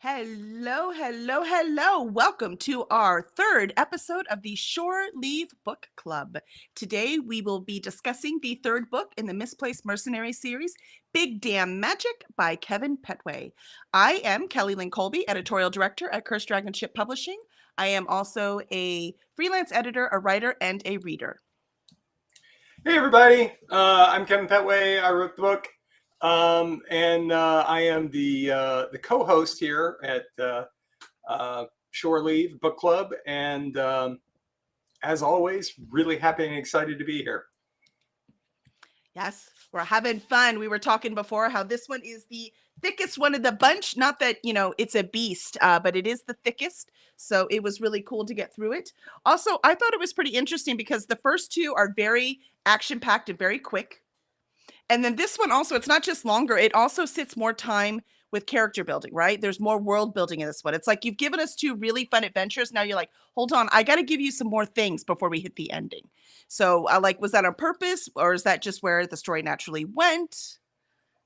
Hello, hello, hello. Welcome to our third episode of the Shore Leave Book Club. Today we will be discussing the third book in the Misplaced Mercenaries series, Big Damn Magic by Kevin Pettway. I am Kelly Lynn Colby, editorial director at Cursed Dragon Ship Publishing. I am also a freelance editor, a writer, and a reader. Hey everybody, I'm Kevin Pettway. I wrote the book, and I am the co-host here at Shore Leave Book Club. And as always, really happy and excited to be here. Yes, we're having fun. We were talking before how this one is the thickest one of the bunch. Not that, it's a beast, but it is the thickest. So it was really cool to get through it. Also, I thought it was pretty interesting because the first two are very action-packed and very quick. And then this one also, it's not just longer. It also sits more time with character building, right? There's more world building in this one. It's like you've given us two really fun adventures. Now you're like, hold on, I got to give you some more things before we hit the ending. So was that on purpose or is that just where the story naturally went?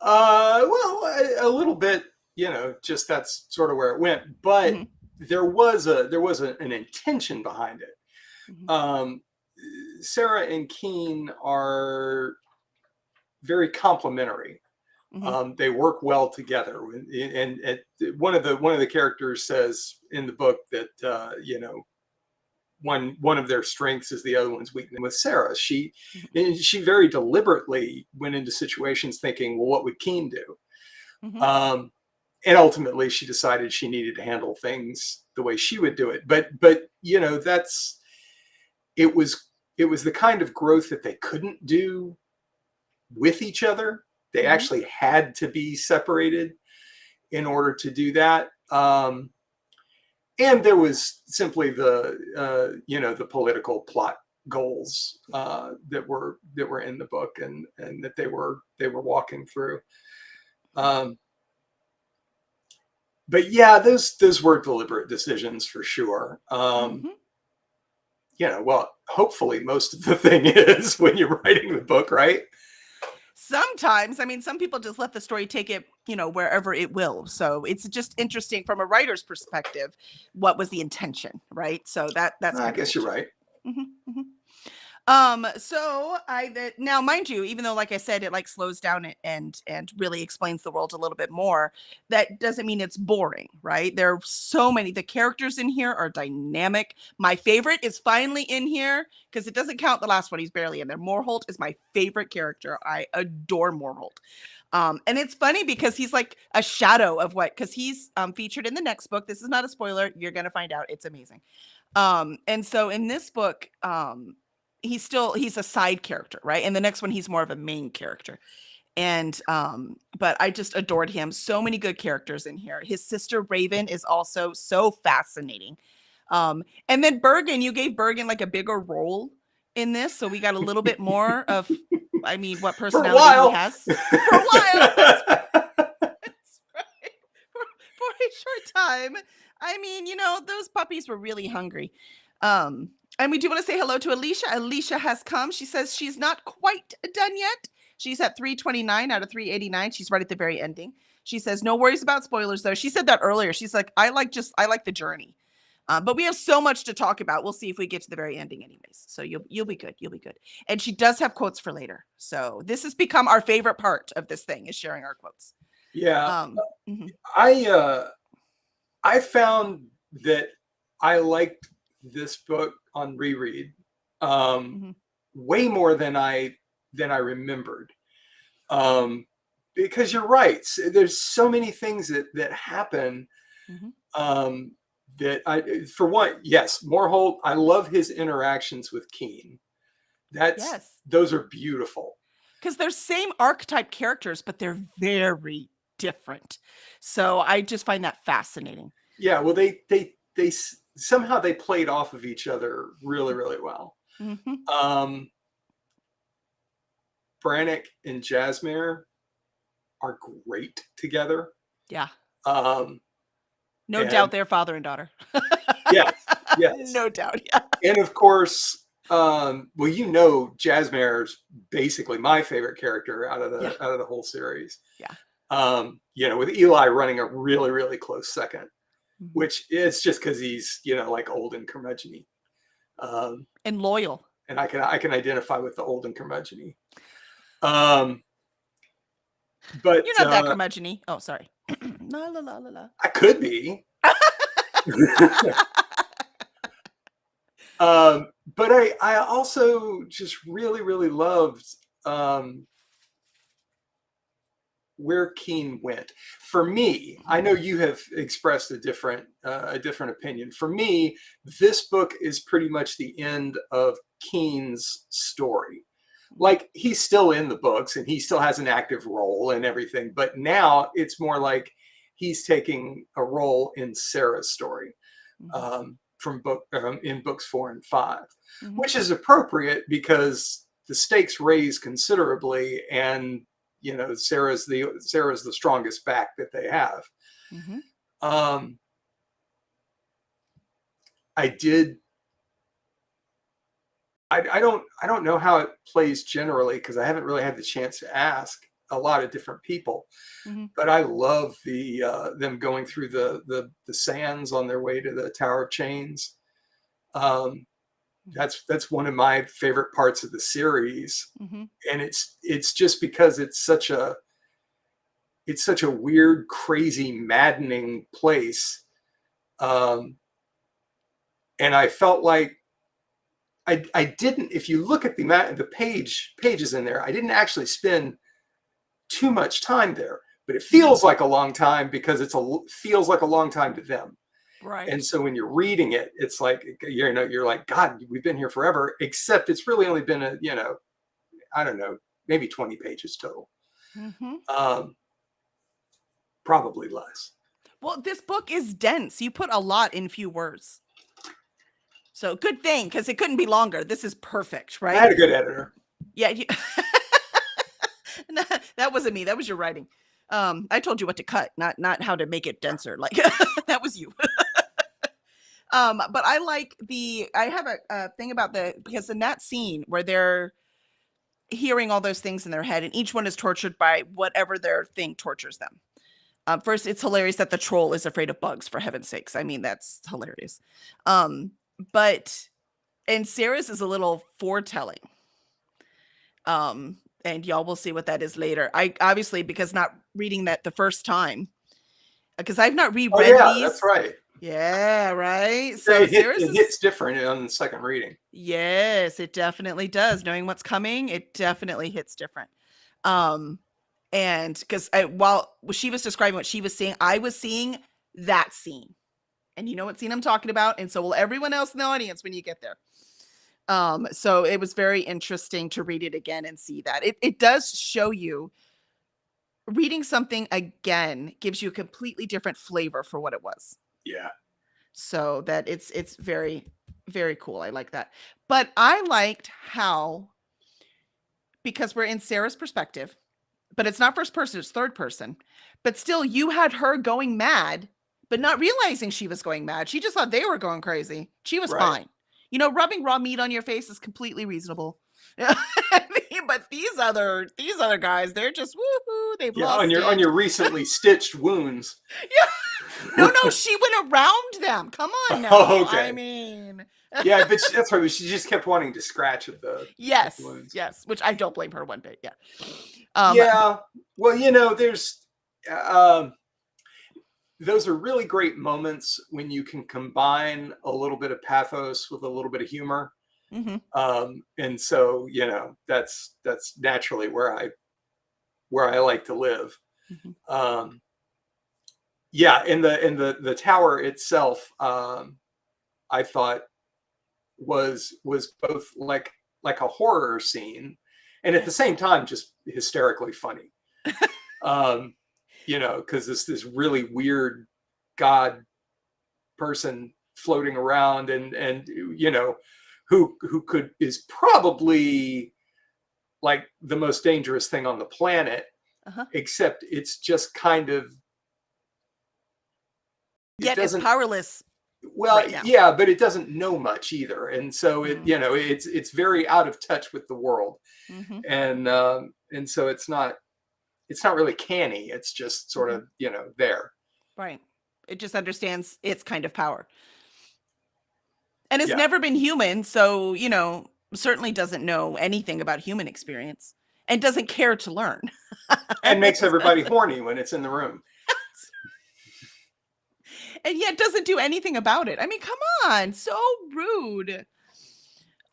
Well, a little bit, just that's sort of where it went. But there was an intention behind it. Sarah and Keen are very complementary. They work well together, and one of the characters says in the book that one of their strengths is the other one's weakness. With Sarah, she very deliberately went into situations thinking, well, what would Keen do? And ultimately, she decided she needed to handle things the way she would do it. But it was the kind of growth that they couldn't do with each other. They actually had to be separated in order to do that. And there was simply the political plot goals that were in the book and that they were walking through. But yeah, those were deliberate decisions for sure. Well, hopefully most of the thing is when you're writing the book, right? Sometimes, some people just let the story take it, wherever it will. So it's just interesting from a writer's perspective, what was the intention, right? So that's I guess cool. You're right. So now, mind you, even though, like I said, it like slows down and really explains the world a little bit more, that doesn't mean it's boring, right? There are so many. The characters in here are dynamic. My favorite is finally in here because it doesn't count the last one. He's barely in there. Morholt is my favorite character. I adore Morholt. And it's funny because he's like a shadow of because he's featured in the next book. This is not a spoiler. You're going to find out. It's amazing. And so in this book, he's a side character, right? And the next one, he's more of a main character. And, but I just adored him. So many good characters in here. His sister Raven is also so fascinating. And then Bergen, you gave Bergen like a bigger role in this. So we got a little bit more of, what personality he has. For a while. That's right. For a short time. Those puppies were really hungry. And we do want to say hello to Alicia. Alicia has come. She says she's not quite done yet. She's at 329 out of 389. She's right at the very ending. She says, no worries about spoilers, though. She said that earlier. She's like, I like the journey. But we have so much to talk about. We'll see if we get to the very ending anyways. So you'll be good. You'll be good. And she does have quotes for later. So this has become our favorite part of this thing, is sharing our quotes. Yeah. I found that I liked this book on reread way more than I remembered, because you're right. There's so many things that happen that for one, yes, Morholt. I love his interactions with Keen. Those are beautiful because they're same archetype characters, but they're very different. So I just find that fascinating. Yeah, well, they somehow they played off of each other really, really well. Brannick and Jasmine are great together. Yeah. No doubt they're father and daughter. Yes. No doubt. Yeah. And of course, Jasmine is basically my favorite character out of the whole series. Yeah. With Eli running a really, really close second, Mhm. which it's just because he's, like old and curmudgeon-y. And loyal. And I can identify with the old and curmudgeon-y. But You're not that curmudgeon-y. Oh, sorry. La la la la la. I could be. But I also just really, really loved where Keen went. For me, I know you have expressed a different opinion. For me, this book is pretty much the end of Keen's story. Like, he's still in the books and he still has an active role and everything, but now it's more like he's taking a role in Sarah's story. In books 4 and 5, which is appropriate because the stakes raise considerably, and Sarah's the strongest back that they have. I don't know how it plays generally, because I haven't really had the chance to ask a lot of different people. But I love them going through the sands on their way to the Tower of Chains. That's one of my favorite parts of the series, and it's just because it's such a weird, crazy, maddening place, and I felt like I didn't. If you look at the pages in there, I didn't actually spend too much time there, but it feels like a long time because feels like a long time to them. Right. And so when you're reading it, it's like, you're like, God, we've been here forever, except it's really only been I don't know, maybe 20 pages total. Probably less. Well, this book is dense. You put a lot in few words. So good thing, because it couldn't be longer. This is perfect, right? I had a good editor. Yeah. That wasn't me. That was your writing. I told you what to cut, not how to make it denser. Like that was you. But I have a thing about because in that scene where they're hearing all those things in their head, and each one is tortured by whatever their thing tortures them. First, it's hilarious that the troll is afraid of bugs, for heaven's sakes. I mean, that's hilarious. And Sarah's is a little foretelling. And y'all will see what that is later. I obviously, because not reading that the first time, because I've not reread these. That's right. Yeah, right. So it hits different on the second reading. Yes, it definitely does. Knowing what's coming, it definitely hits different. And because while she was describing what she was seeing, I was seeing that scene. And you know what scene I'm talking about, and so will everyone else in the audience when you get there. So it was very interesting to read it again and see that. It does show you, reading something again gives you a completely different flavor for what it was. Yeah. So that it's very, very cool. I like that. But I liked how, because we're in Sarah's perspective, but it's not first person, it's third person. But still, you had her going mad, but not realizing she was going mad. She just thought they were going crazy. She was fine. Rubbing raw meat on your face is completely reasonable. But these other guys, they're just woohoo. They've lost on your recently stitched wounds. Yeah. No, she went around them. Come on now. Oh, okay. I mean. Yeah, but that's right. She just kept wanting to scratch at the wounds. Yes, which I don't blame her one bit. Yeah. Yeah. Well, there's those are really great moments when you can combine a little bit of pathos with a little bit of humor. And so, that's naturally where I like to live. Yeah, in the tower itself, I thought was both like a horror scene, and at the same time just hysterically funny. Because this really weird god person floating around, and who is probably like the most dangerous thing on the planet, except it's just kind of, yet it's powerless. Well, right, yeah, but it doesn't know much either, and so it's very out of touch with the world, and so it's not it's not really canny. It's just sort of, there. Right. It just understands its kind of power. And it's Yeah. never been human, so, certainly doesn't know anything about human experience and doesn't care to learn. And makes everybody horny when it's in the room. And yet doesn't do anything about it. I mean, come on, so rude.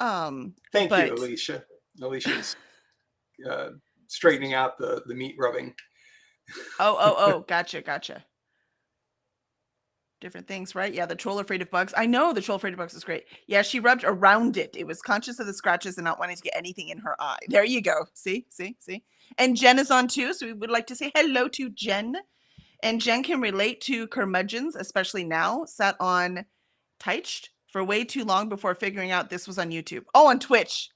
Thank you, Alicia. Alicia's straightening out the meat rubbing. Oh, gotcha. Different things, right? Yeah, the troll afraid of bugs. I know the troll afraid of bugs is great. Yeah, she rubbed around it. It was conscious of the scratches and not wanting to get anything in her eye. There you go. See? And Jen is on too, so we would like to say hello to Jen. And Jen can relate to curmudgeons, especially now, sat on Teicht for way too long before figuring out this was on YouTube. Oh, on Twitch.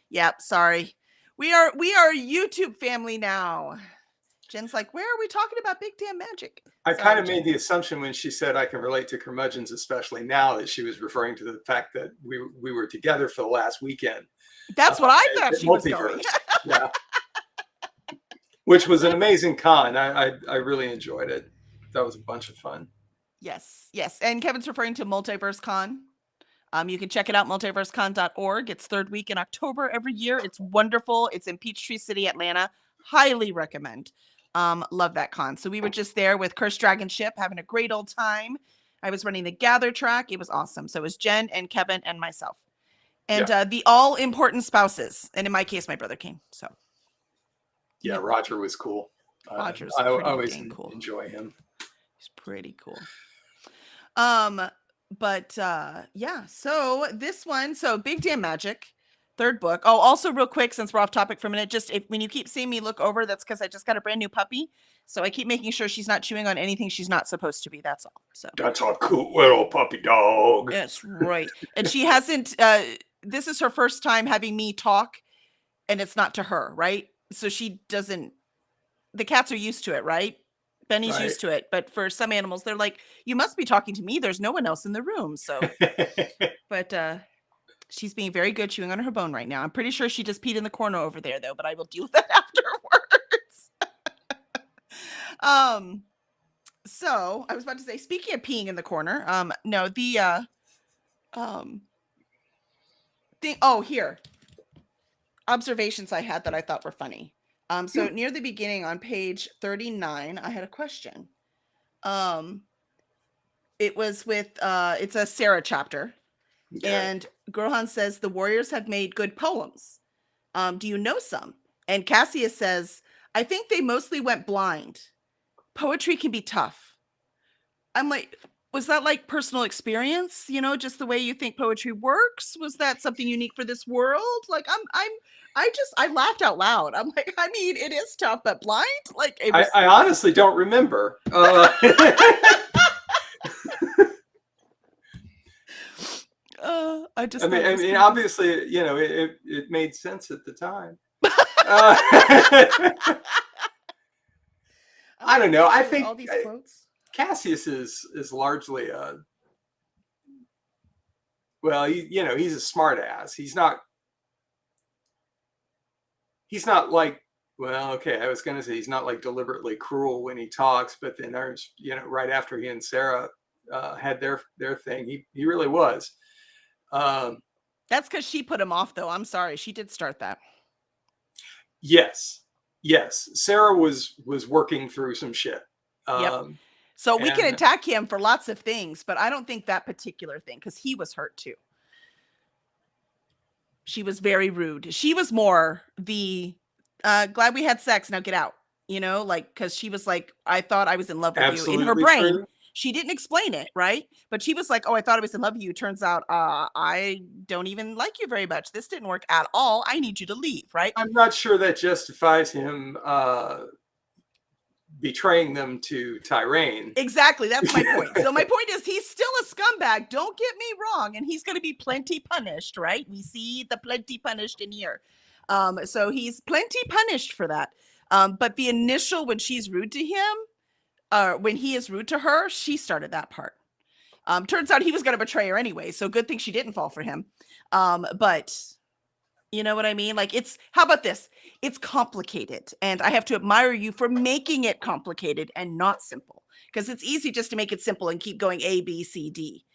Yep, sorry. We are YouTube family now. Jen's like, where are we talking about Big Damn Magic? I kind of made the assumption when she said I can relate to curmudgeons, especially now, that she was referring to the fact that we were together for the last weekend. That's what I thought she was going. Yeah. Which was an amazing con. I really enjoyed it. That was a bunch of fun. Yes. And Kevin's referring to Multiverse Con. You can check it out, multiversecon.org. It's third week in October every year. It's wonderful. It's in Peachtree City, Atlanta. Highly recommend. Love that con. So we were just there with Cursed Dragon Ship, having a great old time. I was running the gather track. It was awesome. So it was Jen and Kevin and myself. And the all important spouses. And in my case, my brother came. So yeah, Roger was cool. Roger's I always cool. Enjoy him. He's pretty cool. But yeah, so this one, so Big Damn Magic, third book. Oh, also real quick, since we're off topic for a minute, just when you keep seeing me look over, that's because I just got a brand new puppy. So I keep making sure she's not chewing on anything she's not supposed to be. That's all. So that's a cool little puppy dog. That's right. And she hasn't, this is her first time having me talk, and it's not to her, right? So she doesn't, the cats are used to it, right? Benny's used to it, but for some animals, they're like, you must be talking to me. There's no one else in the room. So, but she's being very good chewing on her bone right now. I'm pretty sure she just peed in the corner over there, though, but I will deal with that afterwards. So I was about to say, speaking of peeing in the corner, no, the thing. Oh, here, observations I had that I thought were funny. So near the beginning on page 39, I had a question. It was with, it's a Sarah chapter. Okay. And Grohan says, the warriors have made good poems. Do you know some? And Cassius says, I think they mostly went blind. Poetry can be tough. I'm like, was that like personal experience? Just the way you think poetry works? Was that something unique for this world? Like, I laughed out loud. I'm like, I mean, it is tough, but blind? Like, it was... I honestly don't remember. I mean, obviously, it made sense at the time. I don't know. I think all these quotes. Cassius is largely he's a smart ass. He's not like, well, okay, I was going to say he's not like deliberately cruel when he talks, but then there's, right after he and Sarah had their thing, he really was. That's because she put him off, though. I'm sorry. She did start that. Yes. Sarah was working through some shit. Yep. So we can attack him for lots of things, but I don't think that particular thing, because he was hurt too. She was very rude. She was more the glad we had sex, now get out. Because she was like, I thought I was in love with Absolutely you. In her brain, true. She didn't explain it, right? But she was like, oh, I thought I was in love with you. Turns out I don't even like you very much. This didn't work at all. I need you to leave, right? I'm not sure that justifies him betraying them to Tyraine. Exactly. That's my point. So my point is, he's still a scumbag. Don't get me wrong. And he's going to be plenty punished, right? We see the plenty punished in here. So he's plenty punished for that. But the initial, when she's rude to him, when he is rude to her, she started that part. Turns out he was going to betray her anyway. So good thing she didn't fall for him. But You know what I mean? Like, how about this? It's complicated, and I have to admire you for making it complicated and not simple, because it's easy just to make it simple and keep going A, B, C, D.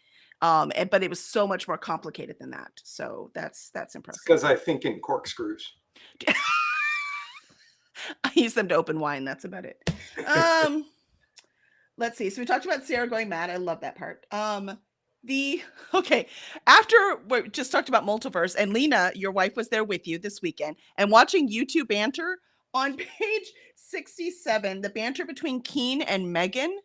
But it was so much more complicated than that. So that's It's impressive. because I think in corkscrews. I use them to open wine. That's about it. Let's see. So we talked about Sarah going mad. I love that part. Okay, after we just talked about multiverse, and Lena, your wife, was there with you this weekend, and watching you two banter on page 67, the banter between Keen and Megan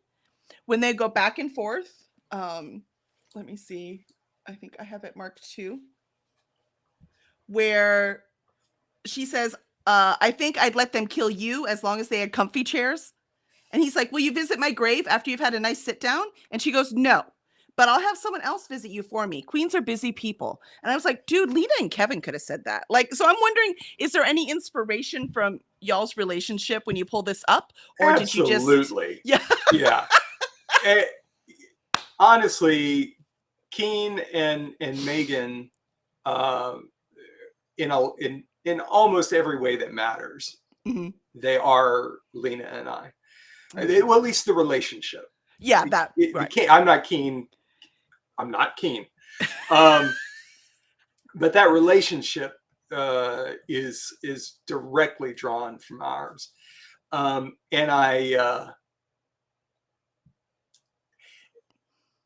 when they go back and forth. Let me see. I think I have it marked too. Where she says, I think I'd let them kill you as long as they had comfy chairs. And he's like, will you visit my grave after you've had a nice sit down? And she goes, no, but I'll have someone else visit you for me. Queens are busy people. And I was like, dude, Lena and Kevin could have said that. Like, so I'm wondering, is there any inspiration from y'all's relationship when you pull this up? Or did you just... Absolutely. Yeah. Yeah. Honestly, Keen and Megan, in almost every way that matters, they are Lena and I. Well, at least the relationship. Yeah, that right. I'm not keen. But that relationship is directly drawn from ours. And I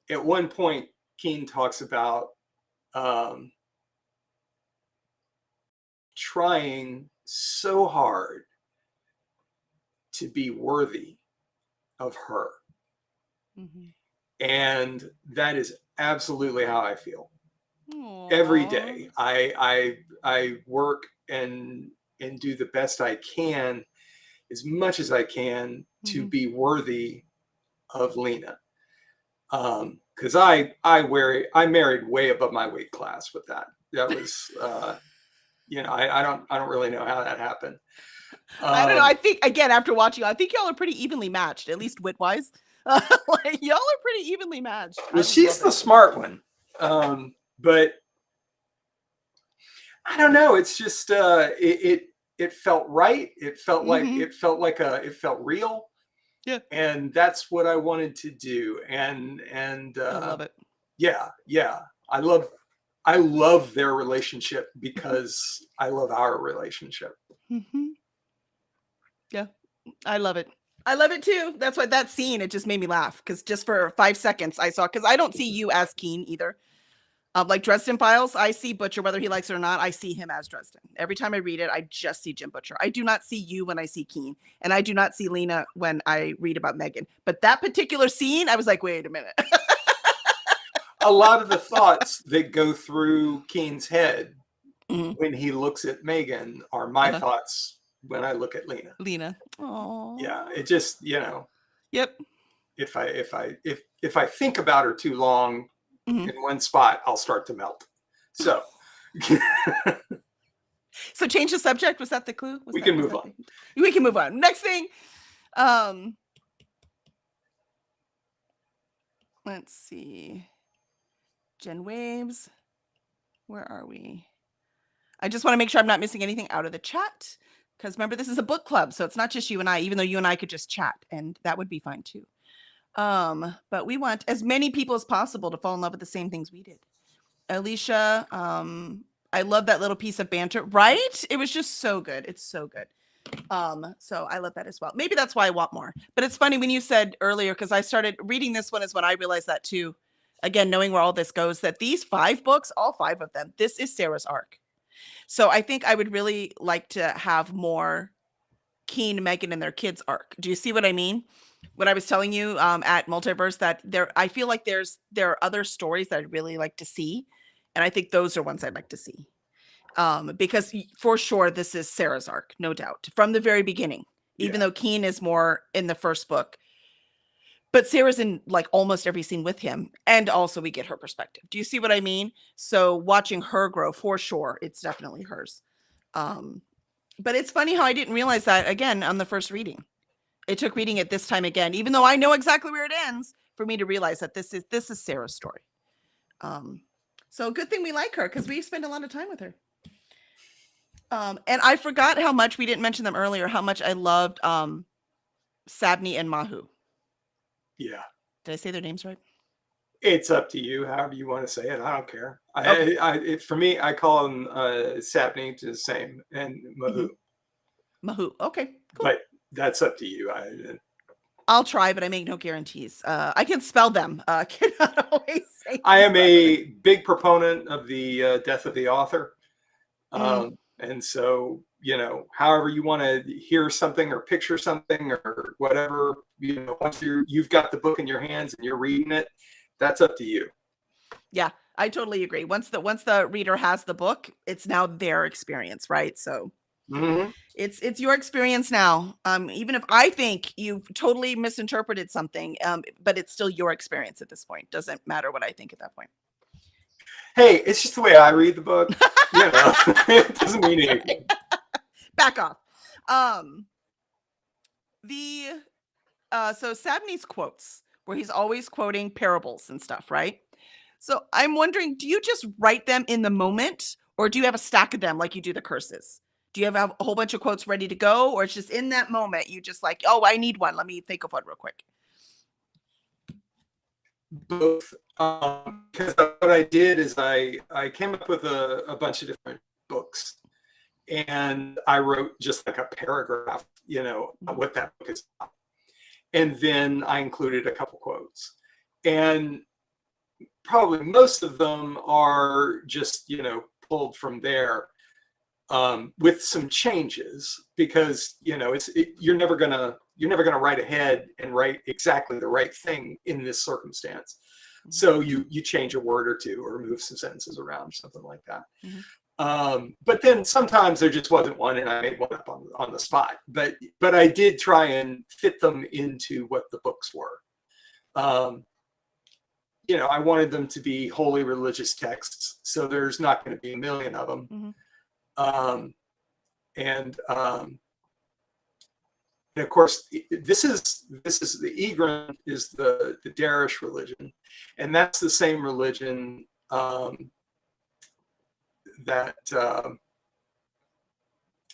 at one point, Keen talks about trying so hard to be worthy of her. And that is absolutely how I feel. Aww. Every day I work and do the best I can, as much as I can, to be worthy of Lena. Because I married way above my weight class with that. That was I don't really know how that happened. I don't know. I think, again, after watching, I think y'all are pretty evenly matched, at least wit-wise. Like, y'all are pretty evenly matched. Well, she's the smart one. But I don't know. It's just it felt right. It felt like it felt real. Yeah. And that's what I wanted to do. And I love it. Yeah. I love their relationship because I love our relationship. Yeah, I love it. I love it too. That's why that scene, it just made me laugh, because just for 5 seconds I saw, because I don't see you as Keen either. Like Dresden Files, I see Butcher, whether he likes it or not. I see him as Dresden. Every time I read it, I just see Jim Butcher. I do not see you when I see Keen, and I do not see Lena when I read about Megan. But that particular scene, I was like, wait a minute. A lot of the thoughts that go through Keen's head when he looks at Megan are my thoughts when I look at Lena. Aww. Yeah, it just, Yep. If I think about her too long in one spot, I'll start to melt. So so change the subject. Was that the clue? We can move on. We can move on. Next thing. Let's see. Jen Waves. Where are we? I just want to make sure I'm not missing anything out of the chat, because remember, this is a book club, so it's not just you and I, even though you and I could just chat, and that would be fine too. But we want as many people as possible to fall in love with the same things we did. Alicia, I love that little piece of banter, right? It was just so good. It's so good. So I love that as well. Maybe that's why I want more. But it's funny when you said earlier, because I started reading this one is when I realized that too. Again, knowing where all this goes, that these 5 books, all 5 of them, this is Sarah's arc. So I think I would really like to have more Keen, Megan, and their kids' arc. Do you see what I mean? When I was telling you at Multiverse that I feel like there are other stories that I'd really like to see, and I think those are ones I'd like to see. Because for sure this is Sarah's arc, no doubt, from the very beginning. Even though Keen is more in the first book, but Sarah's in like almost every scene with him, and also we get her perspective. Do you see what I mean? So watching her grow, for sure, it's definitely hers. But it's funny how I didn't realize that again on the first reading. It took reading it this time again, even though I know exactly where it ends, for me to realize that this is Sarah's story. So good thing we like her, because we spend a lot of time with her. And I forgot how much, we didn't mention them earlier, how much I loved Sabni and Mahu. Yeah. Did I say their names right? It's up to you, however you want to say it. I don't care. Okay. For me, I call them Sapney to the same and Mahu. Mahu. Okay, cool. But that's up to you. I'll try, but I make no guarantees. I can spell them. Cannot always say. I am a big proponent of the death of the author. And so, you know, however you want to hear something or picture something or whatever, you know, once you've got the book in your hands and you're reading it, that's up to you. Yeah, I totally agree. Once the reader has the book, it's now their experience, right? So it's your experience now. Even if I think you've totally misinterpreted something, but it's still your experience at this point. Doesn't matter what I think at that point. Hey, it's just the way I read the book. You know, it doesn't mean anything. Back off. So Sabni's quotes, where he's always quoting parables and stuff, right? So I'm wondering, do you just write them in the moment, or do you have a stack of them like you do the curses? Do you have a whole bunch of quotes ready to go, or it's just in that moment you just like, oh, I need one. Let me think of one real quick. Both. Because what I did is I came up with a bunch of different books, and I wrote just like a paragraph, you know, what that book is about. And then I included a couple quotes. And probably most of them are just, you know, pulled from there, with some changes, because, you know, you're never gonna write ahead and write exactly the right thing in this circumstance. So you change a word or two or move some sentences around, something like that. But then sometimes there just wasn't one, and I made one up on the spot. But I did try and fit them into what the books were. You know, I wanted them to be wholly religious texts, so there's not going to be a million of them. And of course, this is the Igran is the Darish religion, and that's the same religion that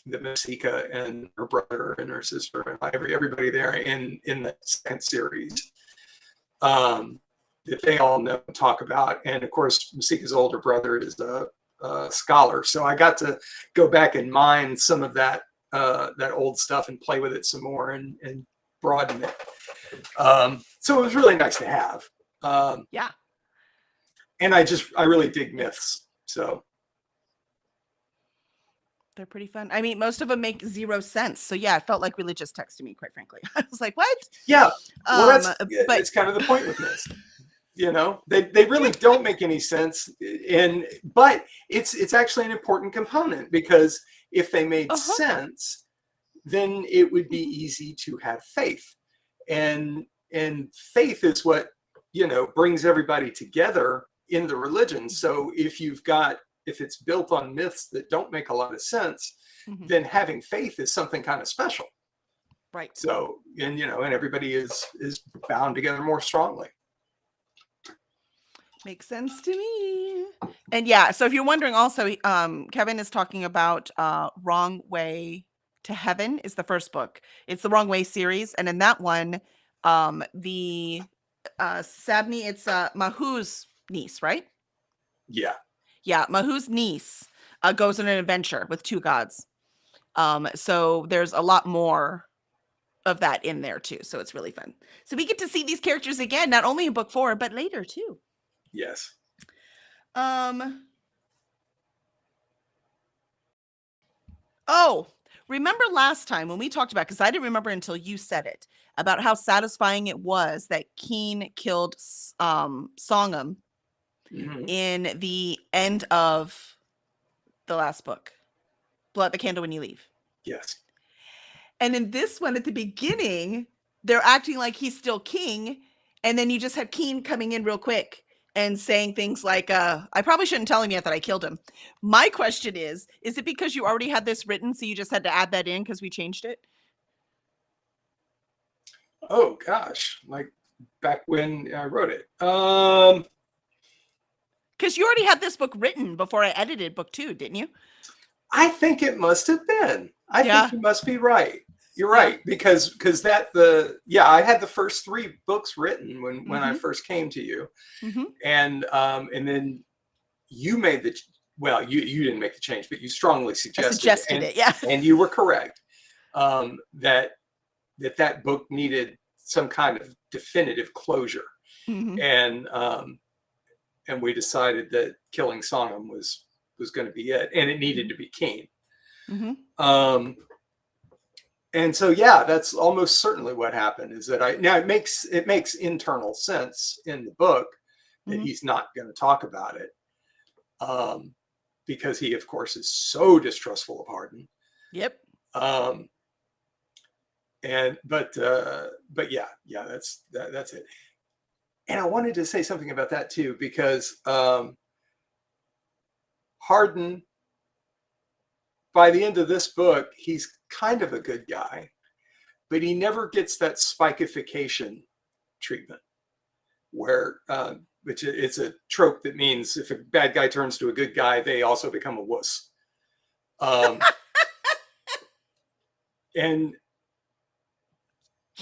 Masika and her brother and her sister and everybody there in the second series, that they all know and talk about. And of course, Masika's older brother is a scholar, so I got to go back and mine some of that old stuff and play with it some more and broaden it. So it was really nice to have. Yeah. And I really dig myths, so they're pretty fun. I mean, most of them make zero sense. So yeah, it felt like religious text to me, quite frankly. I was like, what? Yeah. Well, but it's kind of the point with this. You know, they really don't make any sense. But it's actually an important component, because if they made sense, then it would be easy to have faith. And faith is what, you know, brings everybody together in the religion. So if it's built on myths that don't make a lot of sense, then having faith is something kind of special. Right. So, and you know, and everybody is bound together more strongly. Makes sense to me. And yeah, so if you're wondering also, Kevin is talking about Wrong Way to Heaven is the first book. It's the Wrong Way series. And in that one, the Sabni, it's Mahu's niece, right? Yeah. Yeah, Mahu's niece goes on an adventure with two gods. So there's a lot more of that in there too. So it's really fun. So we get to see these characters again, not only in book 4, but later too. Yes. Oh, remember last time when we talked about, because I didn't remember until you said it, about how satisfying it was that Keen killed Songam in the end of the last book, Blow Out the Candle When You Leave. Yes. And in this one, at the beginning, they're acting like he's still king, and then you just have Keen coming in real quick and saying things like, I probably shouldn't tell him yet that I killed him. My question is it because you already had this written, so you just had to add that in because we changed it? Oh, gosh. Like back when I wrote it. Because you already had this book written before I edited book 2, didn't you? I think it must have been. I think Yeah. you must be right. You're Yeah. right, because I had the first 3 books written when I Mm-hmm. first came to you, Mm-hmm. and then you made the well, you didn't make the change, but you strongly I suggested, suggested it. Yeah. and you were correct, that that book needed some kind of definitive closure, Mm-hmm. and we decided that killing Songham was going to be it, and it needed to be Keen. Mm-hmm. Um, and so yeah, that's almost certainly what happened. Is that now it makes internal sense in the book that Mm-hmm. he's not going to talk about it, because he of course is so distrustful of Hardin. Yep. Um, and but yeah, that's it. And I wanted to say something about that too, because Hardin, by the end of this book, he's kind of a good guy, but he never gets that spikification treatment, where which it's a trope that means if a bad guy turns to a good guy, they also become a wuss. Um, and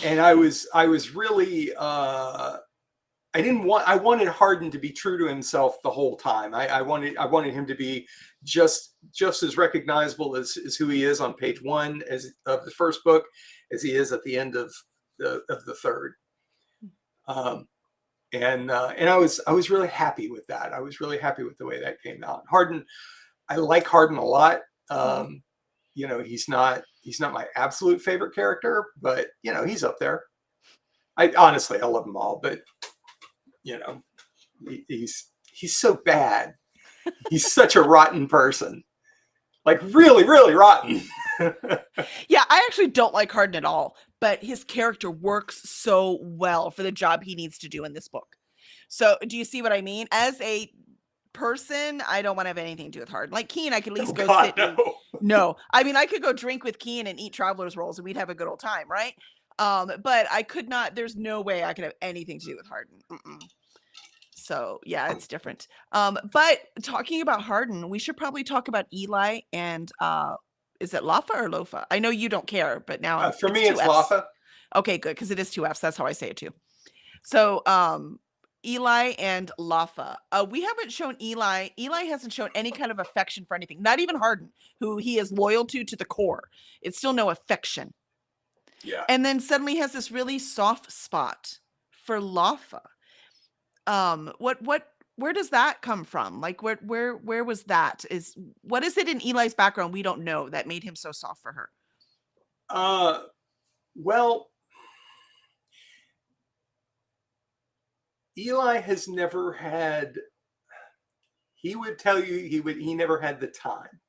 I was really I wanted Hardin to be true to himself the whole time. I wanted him to be just as recognizable as who he is on page 1 as of the first book as he is at the end of the third. And I was really happy with that. I was really happy with the way that came out. Hardin, I like Hardin a lot. You know, he's not my absolute favorite character, but you know, he's up there. I honestly, I love them all, but you know, he's so bad. He's such a rotten person, like really, really rotten. Yeah, I actually don't like Hardin at all, but his character works so well for the job he needs to do in this book. So, do you see what I mean? As a person, I don't want to have anything to do with Hardin. Like Keen, I could at least Oh go God, sit no. and no. I mean, I could go drink with Keen and eat traveler's rolls and we'd have a good old time, right? But I could not, there's no way I could have anything to do with Hardin. Mm-mm. So yeah, it's different. But talking about Hardin, we should probably talk about Eli and is it Lafa or Lofa? I know you don't care, but now For it's me, two it's F's. Lafa. Okay, good, because it is two F's. That's how I say it too. So Eli and Lafa. We haven't shown Eli. Eli hasn't shown any kind of affection for anything, not even Hardin, who he is loyal to the core. It's still no affection. Yeah. And then suddenly has this really soft spot for Lafa. Where does that come from? Like where was that? What is it in Eli's background we don't know that made him so soft for her? Well, Eli has never had, he would tell you he never had the time.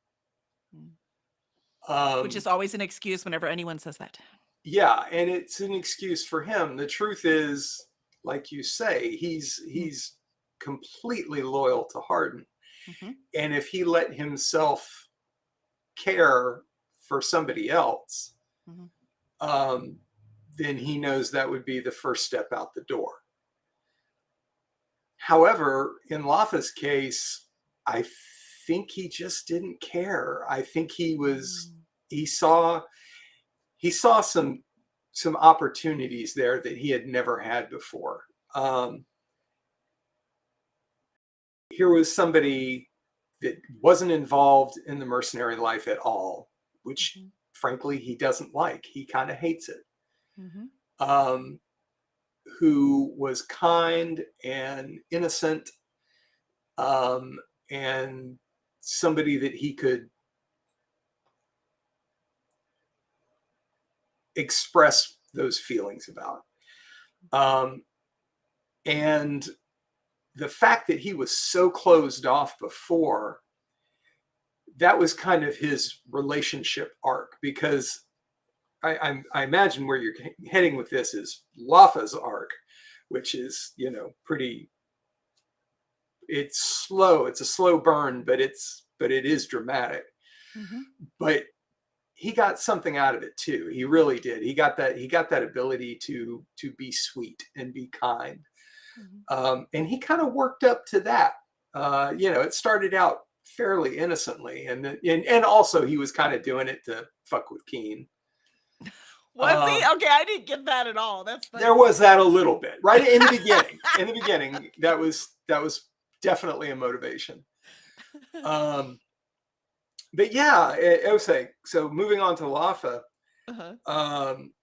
Which is always an excuse whenever anyone says that. Yeah, and it's an excuse for him. The truth is, like you say, he's completely loyal to Hardin. Mm-hmm. And if he let himself care for somebody else, Mm-hmm. then he knows that would be the first step out the door. However, in Lafa's case, I think he just didn't care. I think he saw some opportunities there that he had never had before. Here was somebody that wasn't involved in the mercenary life at all, which frankly he doesn't like. He kind of hates it. Who was kind and innocent, and somebody that he could express those feelings about. And the fact that he was so closed off before, that was kind of his relationship arc, because I imagine where you're heading with this is Lafa's arc, which is, you know, pretty, it's slow. It's a slow burn, but it is dramatic. But he got something out of it too. He really did. He got that ability to be sweet and be kind. And he kind of worked up to that. You know, it started out fairly innocently, and also he was kind of doing it to fuck with Keen. Was he? Okay, I didn't get that at all. There was that a little bit right in the beginning. In the beginning, that was definitely a motivation. But yeah, I was saying. So moving on to Lafa.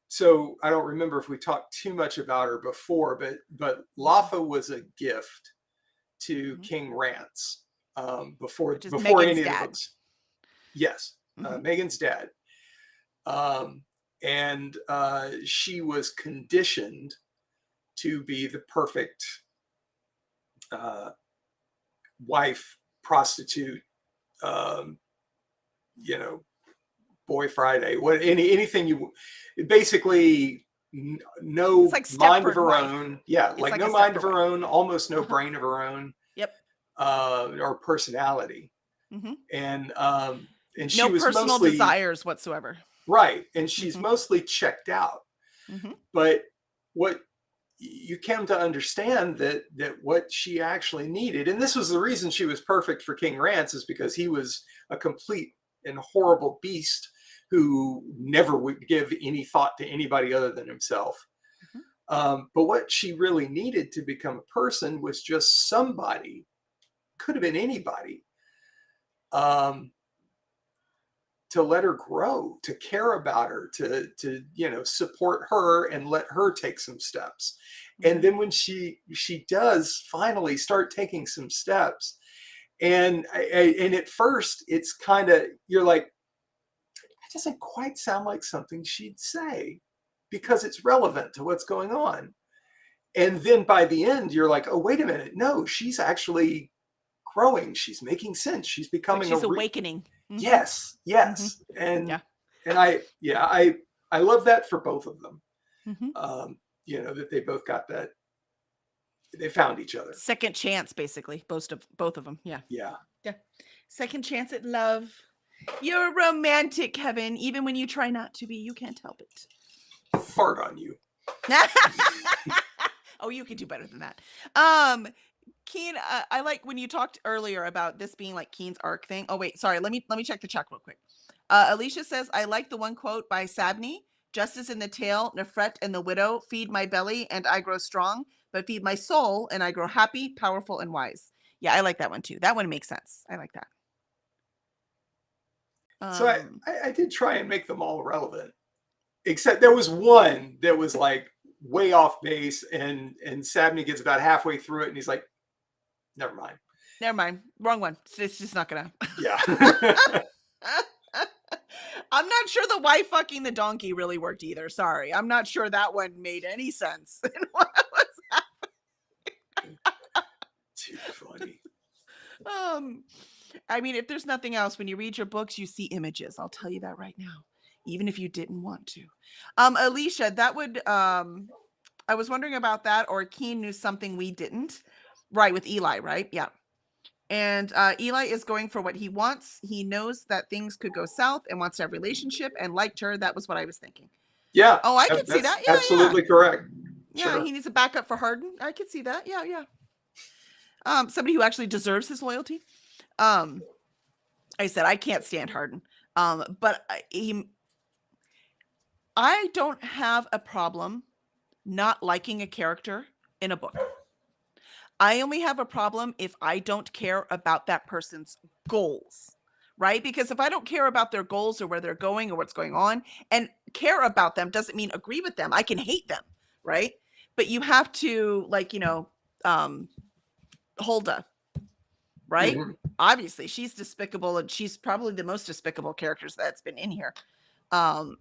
So I don't remember if we talked too much about her before, but Lafa was a gift to King Rance before Megan's any dad. of the books. Yes, Megan's dad. And she was conditioned to be the perfect wife, prostitute, you know, boy Friday, anything you basically no like mind of her wife. own. Yeah, like no mind of her own, almost no brain of her own. Yep. Or personality. And she no was personal mostly desires whatsoever. Right. And she's mostly checked out. But what you came to understand that what she actually needed, and this was the reason she was perfect for King Rance, is because he was a complete and horrible beast who never would give any thought to anybody other than himself. But what she really needed to become a person was just somebody, could have been anybody, to let her grow, to care about her, to support her and let her take some steps. And then when she does finally start taking some steps, and at first it's kind of, you're like, that doesn't quite sound like something she'd say, because it's relevant to what's going on. And then by the end, you're like, oh, wait a minute, no, she's actually growing. She's making sense. She's becoming she's awakening. Yes. And I love that for both of them. That they both got that, they found each other. Second chance, basically, both of them. Yeah. Second chance at love. You're romantic, Kevin. Even when you try not to be, you can't help it. Fart on you. Oh, you could do better than that. Keen, I like when you talked earlier about this being like Keen's arc thing. Oh wait, sorry. Let me check the chat real quick. Alicia says, I like the one quote by Sabni: "Justice in the tale, Nefret and the widow, feed my belly and I grow strong, but feed my soul and I grow happy, powerful, and wise." Yeah, I like that one too. That one makes sense. I like that. So I did try and make them all relevant, except there was one that was like way off base, and Sabni gets about halfway through it and he's like, never mind. Wrong one. It's just not gonna. Yeah. I'm not sure the wife fucking the donkey really worked either. Sorry. I'm not sure that one made any sense. What was happening? Too funny. I mean, if there's nothing else, when you read your books, you see images. I'll tell you that right now, even if you didn't want to. Alicia, that would, I was wondering about that, or Keen knew something we didn't. Right, with Eli, right? Yeah. And Eli is going for what he wants. He knows that things could go south and wants to have a relationship, and liked her. That was what I was thinking. Yeah. Oh, I can see that. Yeah, absolutely correct. Yeah, sure. He needs a backup for Hardin. I could see that. Yeah. Somebody who actually deserves his loyalty. I said I can't stand Hardin. But I don't have a problem not liking a character in a book. I only have a problem if I don't care about that person's goals, right? Because if I don't care about their goals or where they're going or what's going on, and care about them doesn't mean agree with them. I can hate them, right? But you have to, like, Hulda, right? Obviously, she's despicable, and she's probably the most despicable characters that's been in here. But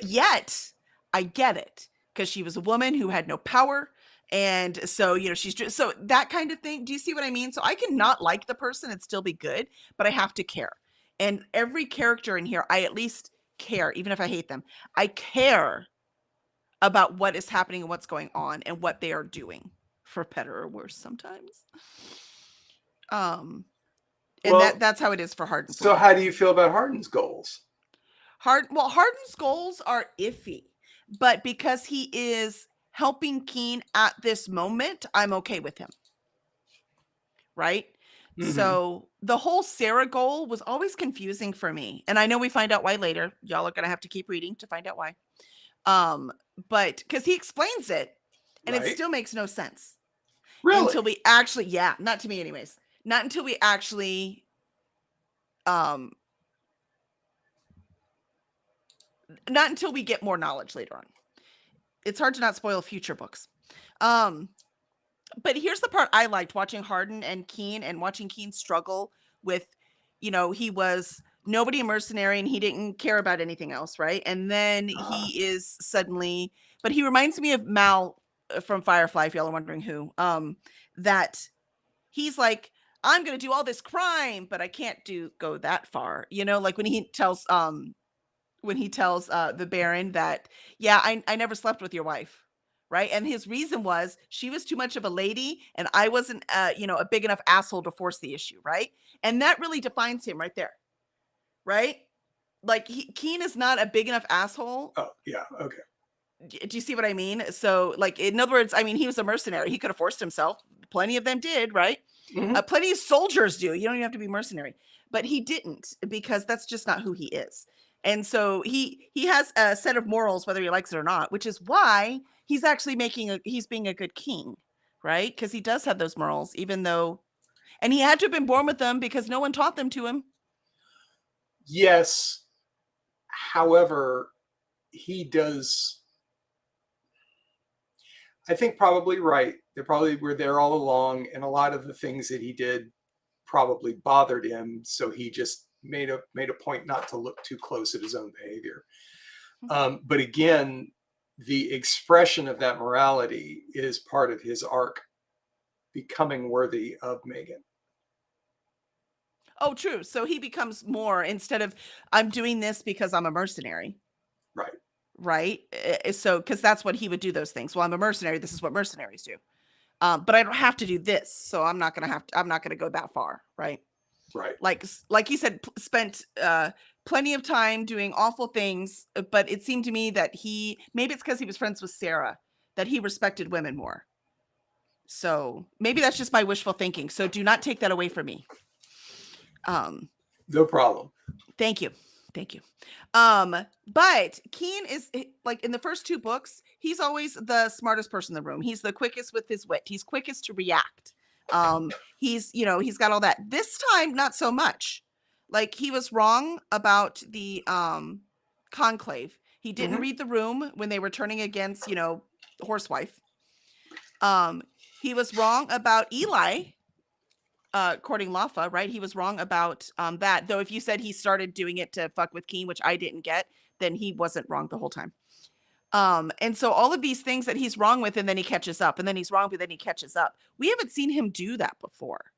yet I get it, because she was a woman who had no power. And so, she's just, so that kind of thing. Do you see what I mean? So I can not like the person and still be good, but I have to care. And every character in here, I at least care, even if I hate them. I care about what is happening and what's going on and what they are doing, for better or worse sometimes. And that's how it is for Hardin. So how do you feel about Hardin's goals? Hardin's goals are iffy, but because he is helping Keen at this moment, I'm okay with him. Right? Hmm. So the whole Sarah goal was always confusing for me. And I know we find out why later. Y'all are gonna have to keep reading to find out why. Um, but because he explains it and it Right? still makes no sense Really? until we actually, yeah, not to me anyways. Not until we actually um not until we get more knowledge later on. It's hard to not spoil future books. Um, but here's the part I liked watching Hardin and Keen and watching Keen struggle with, he was nobody a mercenary and he didn't care about anything else, right? And then Uh, he is suddenly, but he reminds me of Mal from Firefly, if y'all are wondering who, that he's like, I'm gonna do all this crime, but I can't go that far, like when he tells the Baron that, yeah, I never slept with your wife. Right. And his reason was she was too much of a lady and I wasn't, a big enough asshole to force the issue. Right. And that really defines him right there. Right. Like Keen is not a big enough asshole. oh, yeah. Okay. Do you see what I mean? So, like, in other words, I mean, he was a mercenary. He could have forced himself. Plenty of them did. Right. Hmm. Plenty of soldiers do. You don't even have to be mercenary, but he didn't because that's just not who he is. And so he has a set of morals, whether he likes it or not, which is why he's actually he's being a good king, right? Because he does have those morals, even though, and he had to have been born with them because no one taught them to him. Yes. However, he does, I think, probably right. They probably were there all along, and a lot of the things that he did probably bothered him, so he just made a point not to look too close at his own behavior. But again, the expression of that morality is part of his arc becoming worthy of Megan. Oh, true. So he becomes more instead of I'm doing this because I'm a mercenary. Right. Right? So, because that's what he would do those things. Well, I'm a mercenary. This is what mercenaries do. But I don't have to do this, so I'm not gonna go that far, right? Right. Like he said, spent plenty of time doing awful things, but it seemed to me that maybe it's because he was friends with Sarah that he respected women more. So maybe that's just my wishful thinking. So do not take that away from me. Um, No problem. Thank you. Thank you. But Keen is like in the first two books, he's always the smartest person in the room. He's the quickest with his wit. He's quickest to react. He's got all that. This time, not so much. Like he was wrong about the conclave. He didn't Hmm. read the room when they were turning against, Horsewife. He was wrong about Eli courting Lafa, right? He was wrong about that. Though if you said he started doing it to fuck with Keen, which I didn't get, then he wasn't wrong the whole time. And so all of these things that he's wrong with, and then he catches up, and then he's wrong, but then he catches up. We haven't seen him do that before.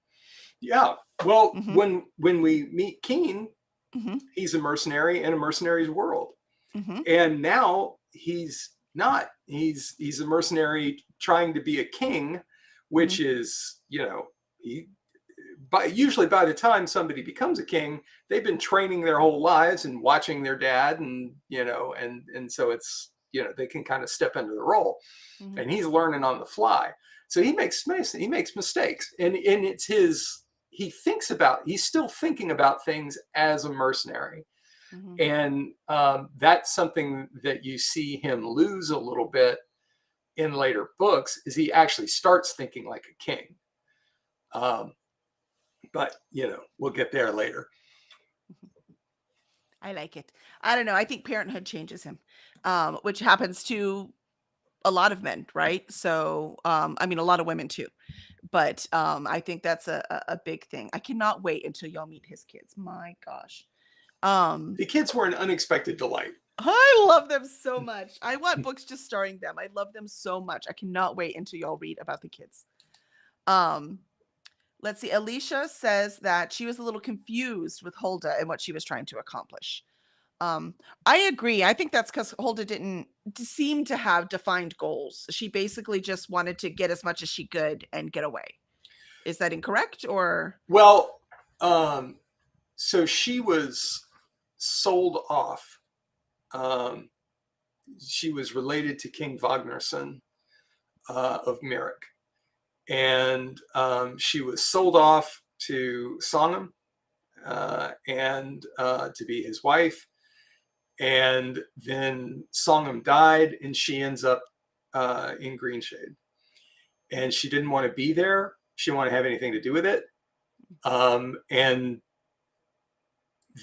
Yeah. Well, Mm-hmm. when we meet Keen, Mm-hmm. he's a mercenary in a mercenary's world. Mm-hmm. And now he's not. He's a mercenary trying to be a king, Mm-hmm. which is, usually by the time somebody becomes a king, they've been training their whole lives and watching their dad, and and so it's, they can kind of step into the role, Mm-hmm. and he's learning on the fly. So he makes mistakes, and it's he's still thinking about things as a mercenary. Mm-hmm. And that's something that you see him lose a little bit in later books, is he actually starts thinking like a king. Um, but we'll get there later. I like it. I don't know. I think parenthood changes him, which happens to a lot of men, right? So, I mean, a lot of women too. But I think that's a big thing. I cannot wait until y'all meet his kids. My gosh. The kids were an unexpected delight. I love them so much. I want books just starring them. I love them so much. I cannot wait until y'all read about the kids. Um, let's see. Alicia says that she was a little confused with Hulda and what she was trying to accomplish. I agree. I think that's because Hulda didn't seem to have defined goals. She basically just wanted to get as much as she could and get away. Is that incorrect or? Well, so she was sold off. She was related to King Wagnerson of Merrick, and she was sold off to Songham and to be his wife. And then Songham died, and she ends up in Greenshade. And she didn't want to be there. She didn't want to have anything to do with it. And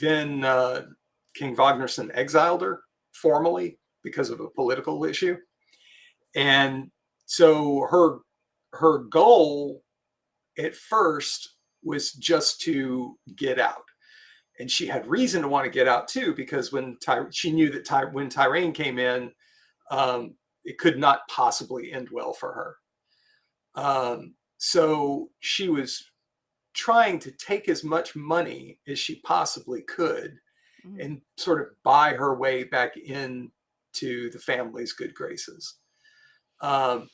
then King Wagnerson exiled her formally because of a political issue. And so her goal at first was just to get out. And she had reason to want to get out too, because when she knew that when Tyrane came in, it could not possibly end well for her. So she was trying to take as much money as she possibly could and sort of buy her way back into the family's good graces. And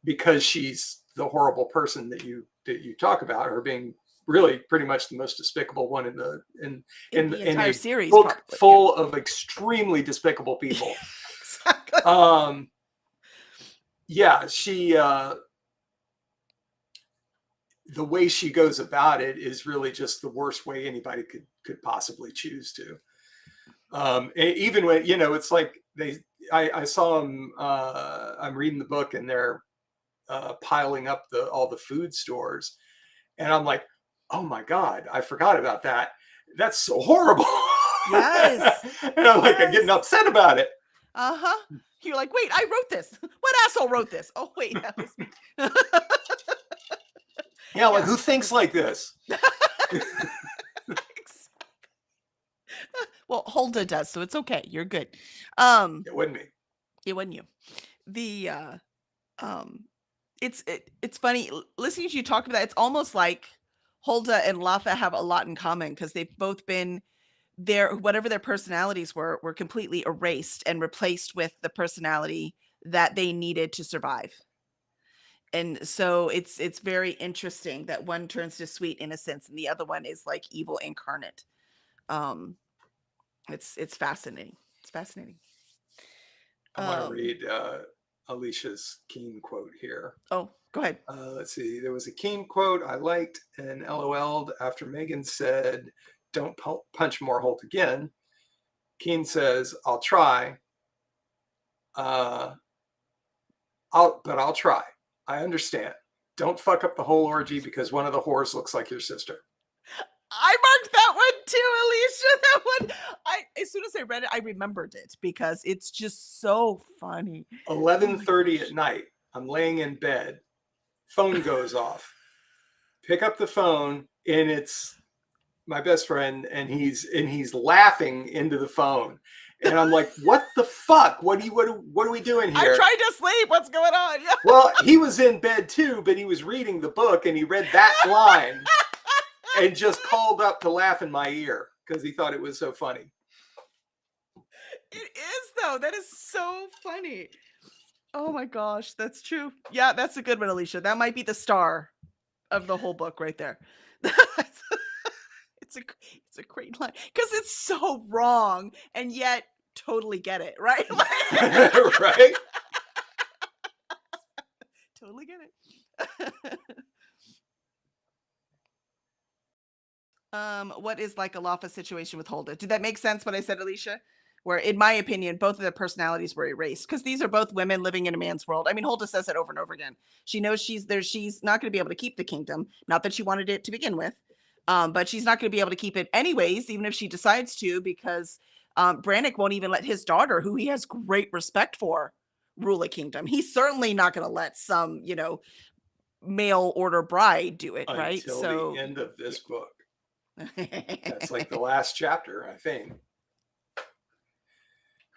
because she's the horrible person that you talk about, her being really pretty much the most despicable one in the entire series, book probably, full of extremely despicable people. Exactly. Yeah, she the way she goes about it is really just the worst way anybody could possibly choose to. Even when, it's like I saw them. I'm reading the book, and they're piling up all the food stores, and I'm like, oh my God, I forgot about that. That's so horrible. Yes. And I'm like, I'm getting upset about it. You're like, wait, I wrote this. What asshole wrote this? Oh wait, that was me. Yeah, like who thinks like this? Well, Hulda does, so it's okay. You're good. It wasn't me. It wasn't you. The it's funny listening to you talk about that. It's almost like Hulda and Lafa have a lot in common, because they've both been whatever their personalities were completely erased and replaced with the personality that they needed to survive. And so it's very interesting that one turns to sweet innocence and the other one is like evil incarnate. It's fascinating. It's fascinating. I want to read Alicia's Keen quote here. Oh, go ahead. Let's see. There was a Keen quote I liked and LOL'd after Megan said, "Don't punch more Holt again." Keen says, "I'll try. I'll try. I understand. Don't fuck up the whole orgy because one of the whores looks like your sister." I marked that one too, Alicia. That one, as soon as I read it, I remembered it because it's just so funny. 11:30 at night. I'm laying in bed. Phone goes off. Pick up the phone, and it's my best friend, and he's laughing into the phone. And I'm like, what the fuck? What are we doing here? I'm trying to sleep. What's going on? Yeah. Well, he was in bed too, but he was reading the book, and he read that line and just called up to laugh in my ear because he thought it was so funny. It is, though. That is so funny. Oh my gosh, that's true. Yeah, that's a good one, Alicia. That might be the star of the whole book right there. It's a great line because it's so wrong and yet totally get it, right? Right? Totally get it. What is like a Lafa situation with Hulda? Did that make sense what I said, Alicia? Where, in my opinion, both of their personalities were erased because these are both women living in a man's world. I mean, Hulda says it over and over again. She knows she's not going to be able to keep the kingdom. Not that she wanted it to begin with, but she's not going to be able to keep it anyways, even if she decides to, because Brannick won't even let his daughter, who he has great respect for, rule a kingdom. He's certainly not going to let some, mail order bride do it, right? Until the end of this book. That's like the last chapter, I think.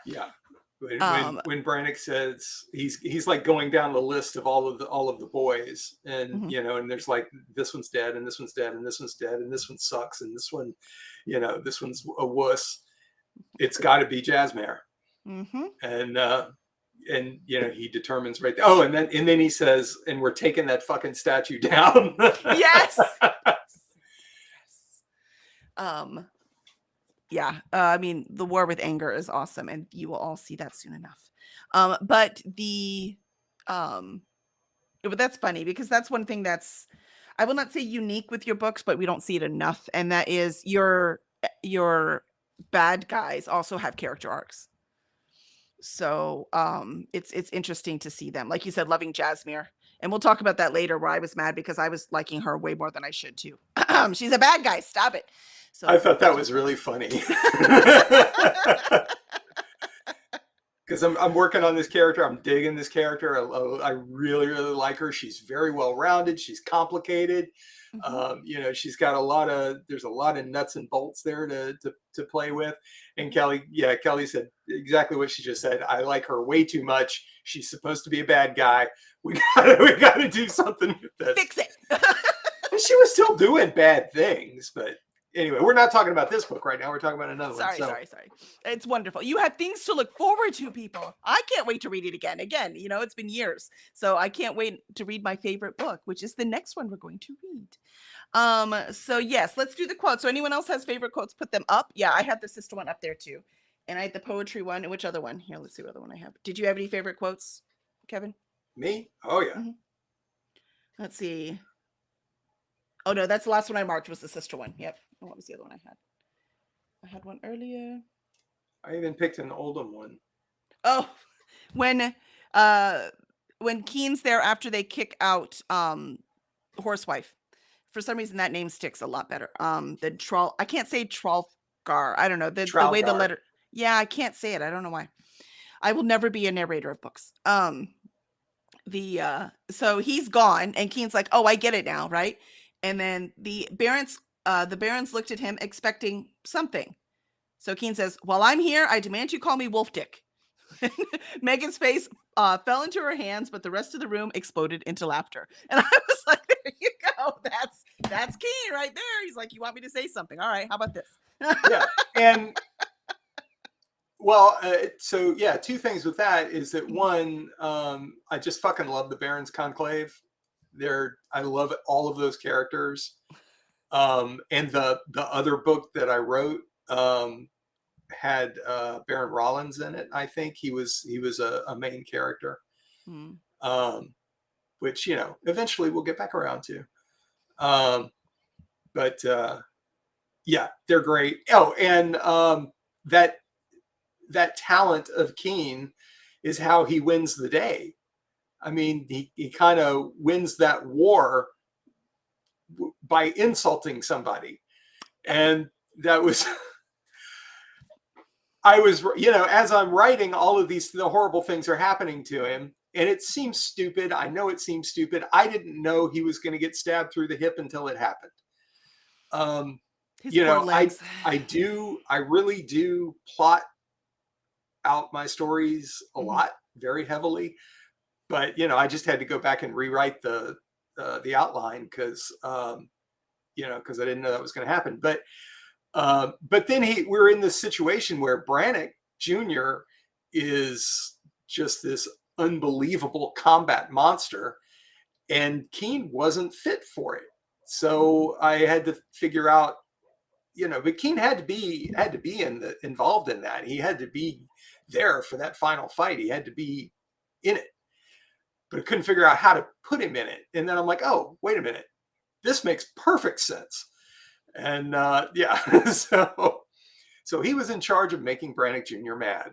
Yeah. When Brannick says he's like going down the list of all of the boys, and and there's like, this one's dead, and this one's dead, and this one's dead, and this one sucks, and this one, this one's a wuss. It's got to be Jasmine. And he determines right there. Oh, and then he says, and we're taking that fucking statue down. Yes. Yeah, I mean, the war with anger is awesome, and you will all see that soon enough. But that's funny because that's one thing I will not say unique with your books, but we don't see it enough, and that is your bad guys also have character arcs. So it's interesting to see them. Like you said, loving Jasmine. And we'll talk about that later where I was mad because I was liking her way more than I should too. She's a bad guy. Stop it. So I thought that was really funny. Because I'm working on this character. I'm digging this character. I really, really like her. She's very well rounded. She's complicated. She's got there's a lot of nuts and bolts there to play with. And Kelly said exactly what she just said. I like her way too much. She's supposed to be a bad guy. We gotta do something with this. Fix it. And she was still doing bad things, but anyway, we're not talking about this book right now. We're talking about another one. Sorry. It's wonderful. You have things to look forward to, people. I can't wait to read it again. It's been years. So I can't wait to read my favorite book, which is the next one we're going to read. So yes, let's do the quotes. So anyone else has favorite quotes, put them up. Yeah, I had the sister one up there too. And I had the poetry one. And which other one? Here, let's see what other one I have. Did you have any favorite quotes, Kevin? Me? Oh yeah. Mm-hmm. Let's see. Oh no, that's the last one I marked was the sister one. Yep. Oh, what was the other one I had? I had one earlier. I even picked an Oldham one. Oh, when Keen's there after they kick out Horsewife. For some reason that name sticks a lot better. The Troll. I can't say Trolgar. I don't know. The way the letter. Yeah, I can't say it. I don't know why. I will never be a narrator of books. So he's gone and Keen's like, "Oh, I get it now, right?" And then the barons looked at him expecting something. So Keen says, "While I'm here, I demand you call me Wolf Dick." Megan's face fell into her hands, but the rest of the room exploded into laughter. And I was like, "There you go. That's Keen right there." He's like, "You want me to say something? All right. How about this?" Yeah, and well, so yeah, two things with that is that one, I just fucking love the Barons Conclave. I love all of those characters. And the other book that I wrote had Baron Rollins in it. I think he was a main character, which eventually we'll get back around to. But yeah, they're great. Oh, and that talent of Keen is how he wins the day. I mean, he kind of wins that war by insulting somebody. And that was, as I'm writing all of the horrible things are happening to him. And it seems stupid. I know it seems stupid. I didn't know he was going to get stabbed through the hip until it happened. I really do plot out my stories a lot, very heavily, but I just had to go back and rewrite the outline because I didn't know that was going to happen. But then we're in this situation where Brannock Jr. is just this unbelievable combat monster, and Keen wasn't fit for it. So I had to figure out, but Keen had to be involved in that. He had to be there for that final fight. He had to be in it, but I couldn't figure out how to put him in it. And then I'm like, oh, wait a minute, this makes perfect sense. And so he was in charge of making Brannock Jr. mad,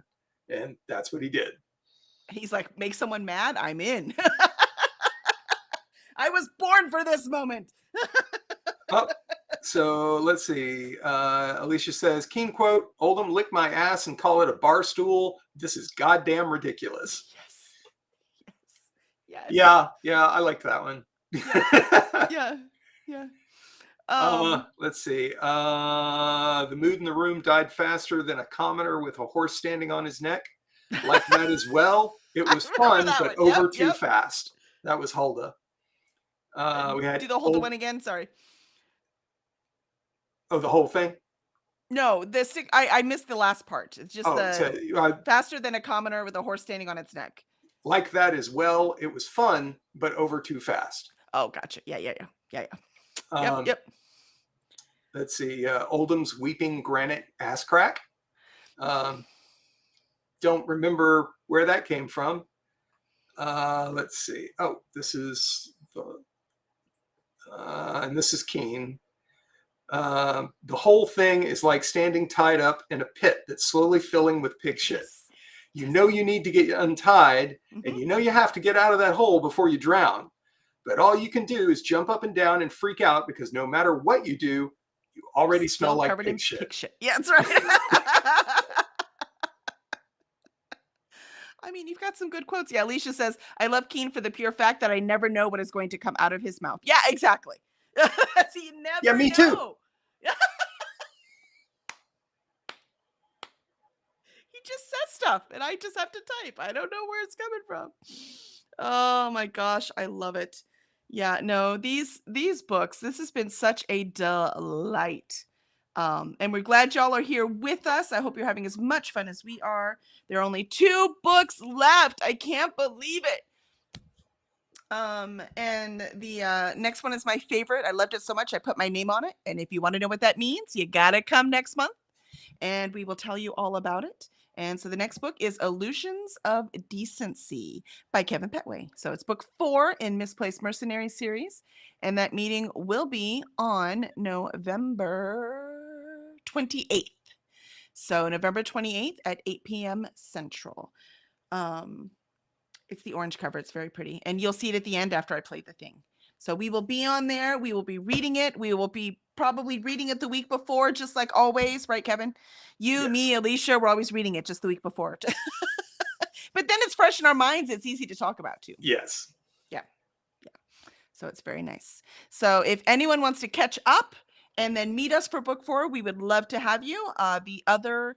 and that's what he did. He's like, make someone mad? I'm in. I was born for this moment. Oh, so let's see. Alicia says, Keen quote, Oldham lick my ass and call it a bar stool. This is goddamn ridiculous. Yes. Yeah, I liked that one. Yeah. Let's see. The mood in the room died faster than a commoner with a horse standing on his neck. Like that as well. It was fun, but over too fast. That was Hulda. We had do the Hulda one again. Sorry. Oh, the whole thing? No, I missed the last part. It's just faster than a commoner with a horse standing on its neck. Like that as well. It was fun, but over too fast. Oh, gotcha. Yeah. Yep. Let's see. Oldham's weeping granite ass crack. Don't remember where that came from. Let's see. Oh, this is and this is Keen. The whole thing is like standing tied up in a pit that's slowly filling with pig shit. Yes. You know you need to get untied, Mm-hmm. and you know you have to get out of that hole before you drown. But all you can do is jump up and down and freak out because no matter what you do, you already smell Still like covered pig in shit. pig shit. Yeah, that's right. I mean, you've got some good quotes. Yeah, Alicia says, I love Keen for the pure fact that I never know what is going to come out of his mouth. Yeah, exactly. So you never Yeah, me too. know. He just says stuff and I just have to type. I don't know where it's coming from. Oh my gosh, I love it. Yeah, no, these books, this has been such a delight. And we're glad y'all are here with us. I hope you're having as much fun as we are. There are only 2 books left. I can't believe it. And the next one is my favorite. I loved it so much I put my name on it. And if you want to know what that means, you gotta come next month and we will tell you all about it. And so the next book is Illusions of Decency by Kevin Pettway. So it's book 4 in Misplaced Mercenaries series. And that meeting will be on November 28th. So November 28th at 8 p.m. Central. It's the orange cover. It's very pretty. And you'll see it at the end after I play the thing. So we will be on there. We will be reading it. We will be probably reading it the week before, just like always. Right, Kevin? You, Yes. me, Alicia, we're always reading it just the week before. But then it's fresh in our minds. It's easy to talk about too. Yes. Yeah. Yeah. So it's very nice. So if anyone wants to catch up and then meet us for book 4, we would love to have you. The other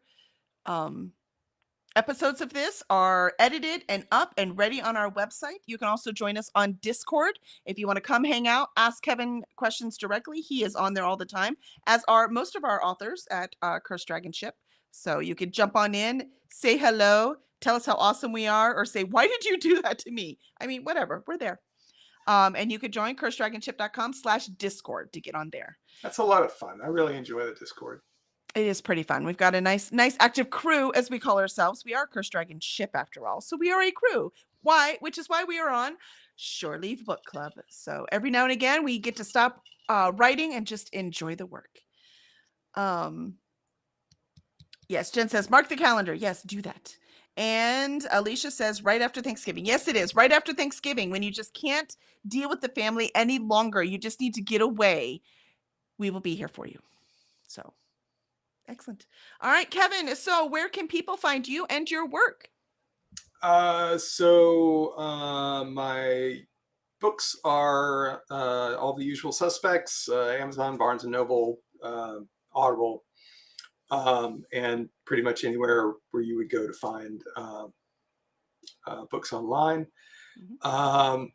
episodes of this are edited and up and ready on our website. You can also join us on Discord if you want to come hang out, ask Kevin questions directly. He is on there all the time, as are most of our authors at Cursed Dragon Ship. So you could jump on in, say hello, tell us how awesome we are, or say, why did you do that to me? I mean, whatever, we're there. And you could join curseddragonship.com/Discord to get on there. That's a lot of fun. I really enjoy the Discord. It is pretty fun. We've got a nice active crew, as we call ourselves. We are Cursed Dragon Ship, after all. So we are a crew. Why? Which is why we are on Shore Leave Book Club. So every now and again, we get to stop writing and just enjoy the work. Yes, Jen says, mark the calendar. Yes, do that. And Alicia says, right after Thanksgiving. Yes, it is. Right after Thanksgiving, when you just can't deal with the family any longer. You just need to get away. We will be here for you. So... excellent. All right, Kevin. So where can people find you and your work? My books are all the usual suspects, Amazon, Barnes & Noble, Audible, and pretty much anywhere where you would go to find books online. Mm-hmm.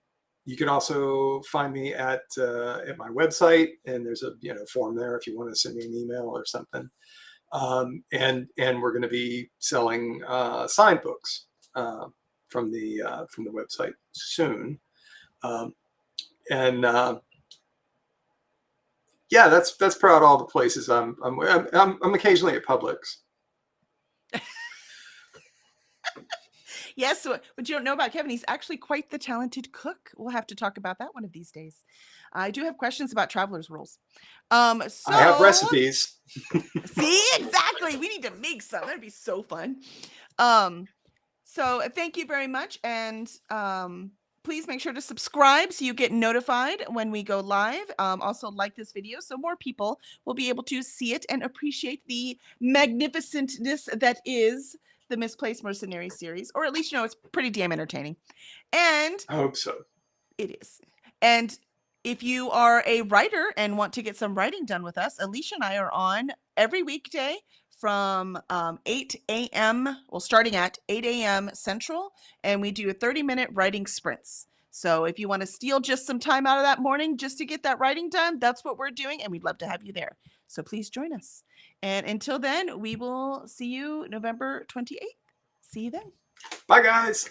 You can also find me at my website, and there's a form there if you want to send me an email or something. And we're going to be selling signed books from the website soon. Yeah, that's about all the places I'm occasionally at Publix. Yes, what you don't know about Kevin, he's actually quite the talented cook. We'll have to talk about that one of these days. I do have questions about Traveler's Rules. I have recipes. See, exactly. We need to make some. That'd be so fun. So thank you very much. And please make sure to subscribe so you get notified when we go live. Also like this video so more people will be able to see it and appreciate the magnificentness that is the Misplaced Mercenaries series, or at least it's pretty damn entertaining. And I hope so. It is. And if you are a writer and want to get some writing done with us, Alicia and I are on every weekday from 8 a.m. Well, starting at 8 a.m. Central, and we do 30-minute writing sprints. So if you want to steal just some time out of that morning just to get that writing done, that's what we're doing, and we'd love to have you there. So please join us. And until then, we will see you November 28th. See you then. Bye, guys.